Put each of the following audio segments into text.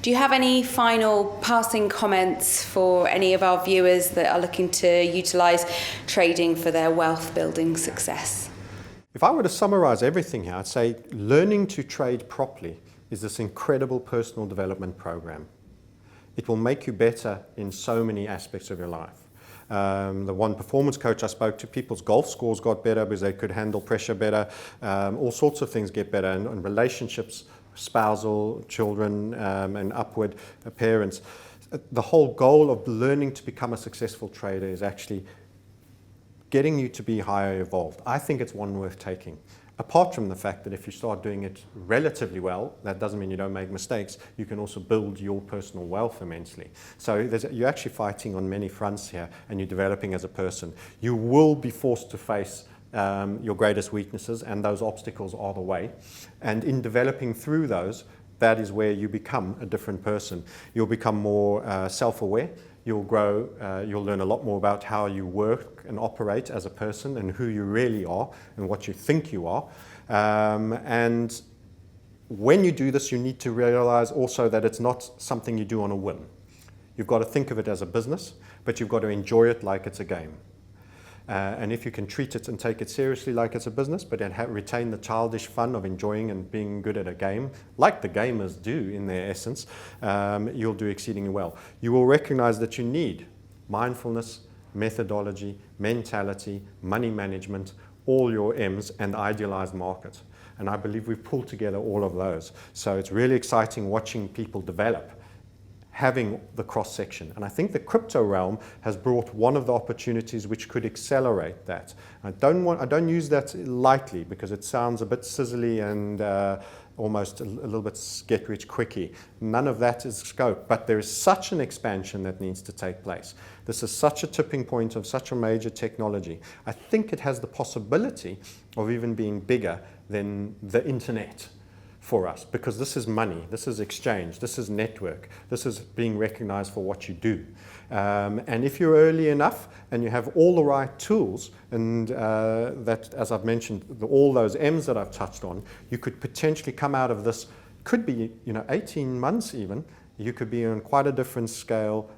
Do you have any final passing comments for any of our viewers that are looking to utilise trading for their wealth building success? If I were to summarize everything here, I'd say learning to trade properly is this incredible personal development program. It will make you better in so many aspects of your life. The one performance coach I spoke to, people's golf scores got better because they could handle pressure better. All sorts of things get better, and relationships, spousal, children, and upward parents. The whole goal of learning to become a successful trader is actually getting you to be higher evolved. I think it's one worth taking. Apart from the fact that if you start doing it relatively well, that doesn't mean you don't make mistakes, you can also build your personal wealth immensely. So you're actually fighting on many fronts here, and you're developing as a person. You will be forced to face your greatest weaknesses, and those obstacles are the way. And in developing through those, that is where you become a different person. You'll become more self-aware. You'll grow, you'll learn a lot more about how you work and operate as a person and who you really are and what you think you are. And when you do this, you need to realize also that it's not something you do on a whim. You've got to think of it as a business, but you've got to enjoy it like it's a game. And if you can treat it and take it seriously like it's a business, but then retain the childish fun of enjoying and being good at a game, like the gamers do in their essence, you'll do exceedingly well. You will recognize that you need mindfulness, methodology, mentality, money management, all your M's, and idealized market. And I believe we've pulled together all of those. So it's really exciting watching people develop, having the cross-section. And I think the crypto realm has brought one of the opportunities which could accelerate that. I don't use that lightly because it sounds a bit sizzly and almost a little bit get-rich-quicky. None of that is scope, but there is such an expansion that needs to take place. This is such a tipping point of such a major technology. I think it has the possibility of even being bigger than the internet for us, because this is money, this is exchange, this is network, this is being recognized for what you do. And if you're early enough and you have all the right tools, and that, as I've mentioned, all those M's that I've touched on, you could potentially come out of this, could be 18 months even, you could be on quite a different scale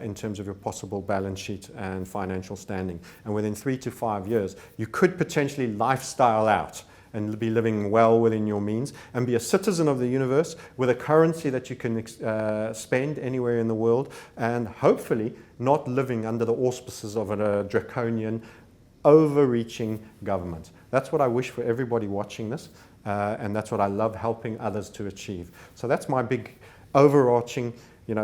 in terms of your possible balance sheet and financial standing. And within 3 to 5 years, you could potentially lifestyle out and be living well within your means, and be a citizen of the universe with a currency that you can spend anywhere in the world, and hopefully not living under the auspices of a draconian, overreaching government. That's what I wish for everybody watching this, and that's what I love helping others to achieve. So that's my big overarching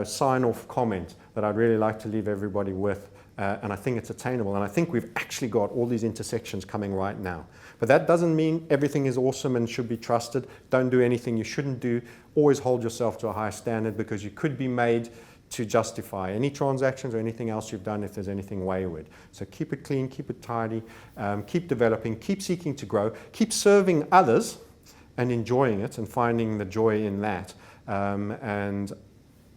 sign-off comment that I'd really like to leave everybody with. And I think it's attainable. And I think we've actually got all these intersections coming right now. But that doesn't mean everything is awesome and should be trusted. Don't do anything you shouldn't do. Always hold yourself to a high standard, because you could be made to justify any transactions or anything else you've done if there's anything wayward. So keep it clean, keep it tidy, keep developing, keep seeking to grow, keep serving others and enjoying it and finding the joy in that. And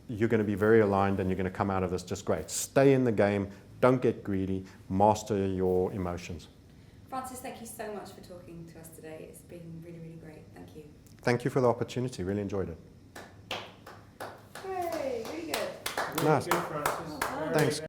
you're going to be very aligned, and you're going to come out of this just great. Stay in the game. Don't get greedy. Master your emotions. Francis, thank you so much for talking to us today. It's been really, really great. Thank you. Thank you for the opportunity. Really enjoyed it. Hey, really good. Nice. Good, Francis. Thanks.